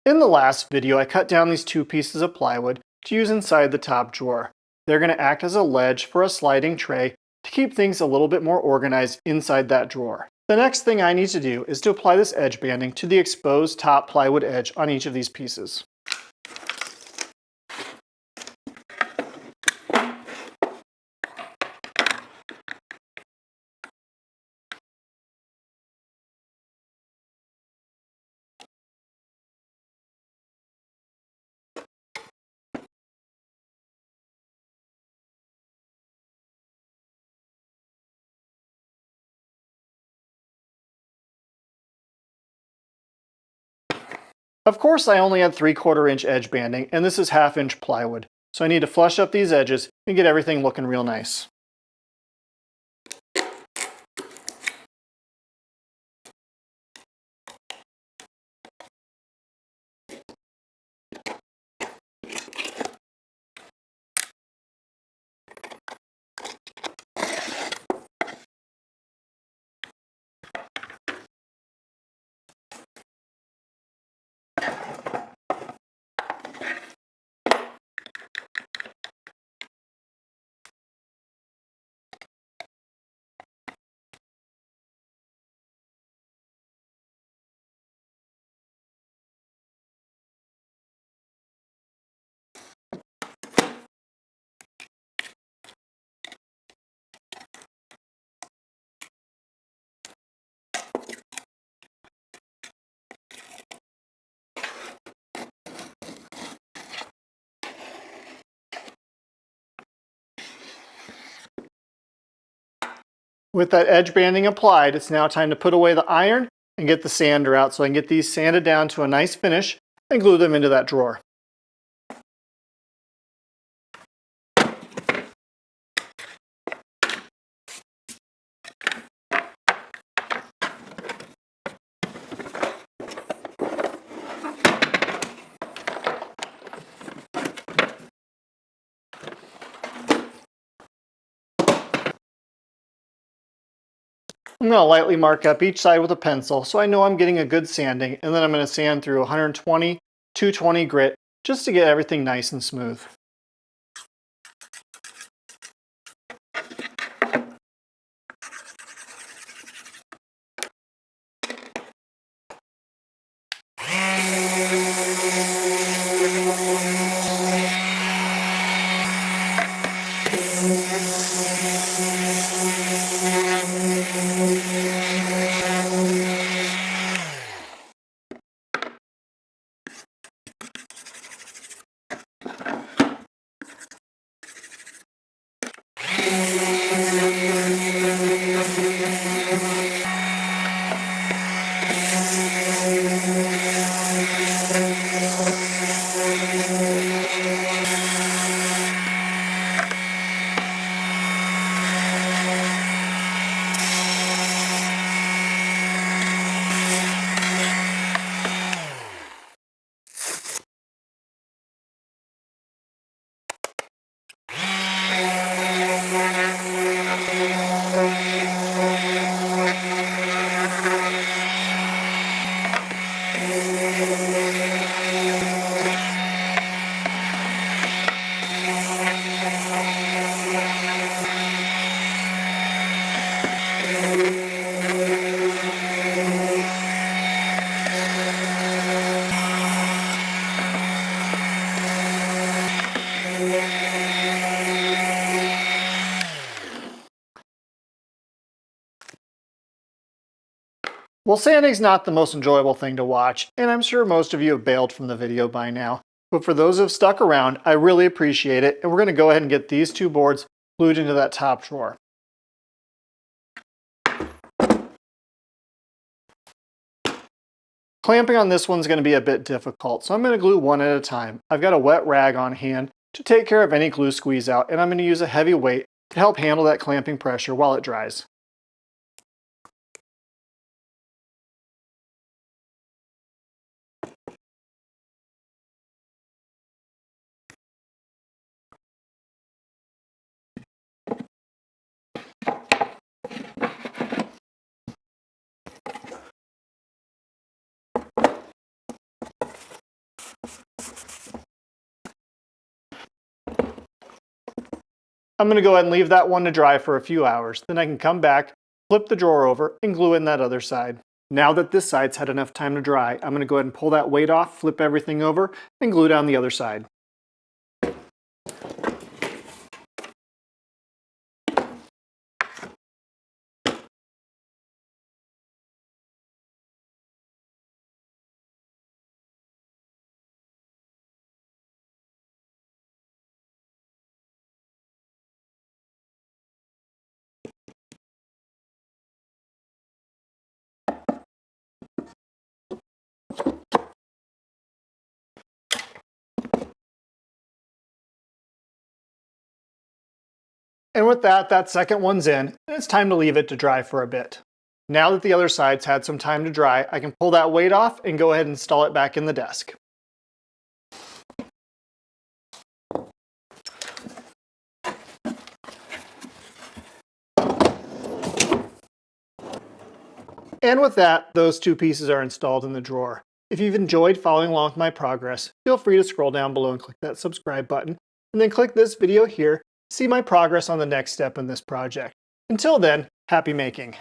In the last video, I cut down these two pieces of plywood to use inside the top drawer. They're going to act as a ledge for a sliding tray to keep things a little bit more organized inside that drawer. The next thing I need to do is to apply this edge banding to the exposed top plywood edge on each of these pieces. Of course, I only had 3/4 inch edge banding, and this is 1/2 inch plywood, so I need to flush up these edges and get everything looking real nice. With that edge banding applied, it's now time to put away the iron and get the sander out so I can get these sanded down to a nice finish and glue them into that drawer. I'm going to lightly mark up each side with a pencil so I know I'm getting a good sanding, and then I'm going to sand through 120, 220 grit just to get everything nice and smooth. Well, sanding's not the most enjoyable thing to watch, and I'm sure most of you have bailed from the video by now. But for those who have stuck around, I really appreciate it, and we're going to go ahead and get these two boards glued into that top drawer. Clamping on this one's going to be a bit difficult, so I'm going to glue one at a time. I've got a wet rag on hand to take care of any glue squeeze out, and I'm going to use a heavy weight to help handle that clamping pressure while it dries. I'm going to go ahead and leave that one to dry for a few hours. Then I can come back, flip the drawer over, and glue in that other side. Now that this side's had enough time to dry, I'm going to go ahead and pull that weight off, flip everything over, and glue down the other side. And with that second one's in, and it's time to leave it to dry for a bit. Now that the other side's had some time to dry, I can pull that weight off and go ahead and install it back in the desk. And with that, those two pieces are installed in the drawer. If you've enjoyed following along with my progress, feel free to scroll down below and click that subscribe button, and then click this video here to see my progress on the next step in this project. Until then, happy making!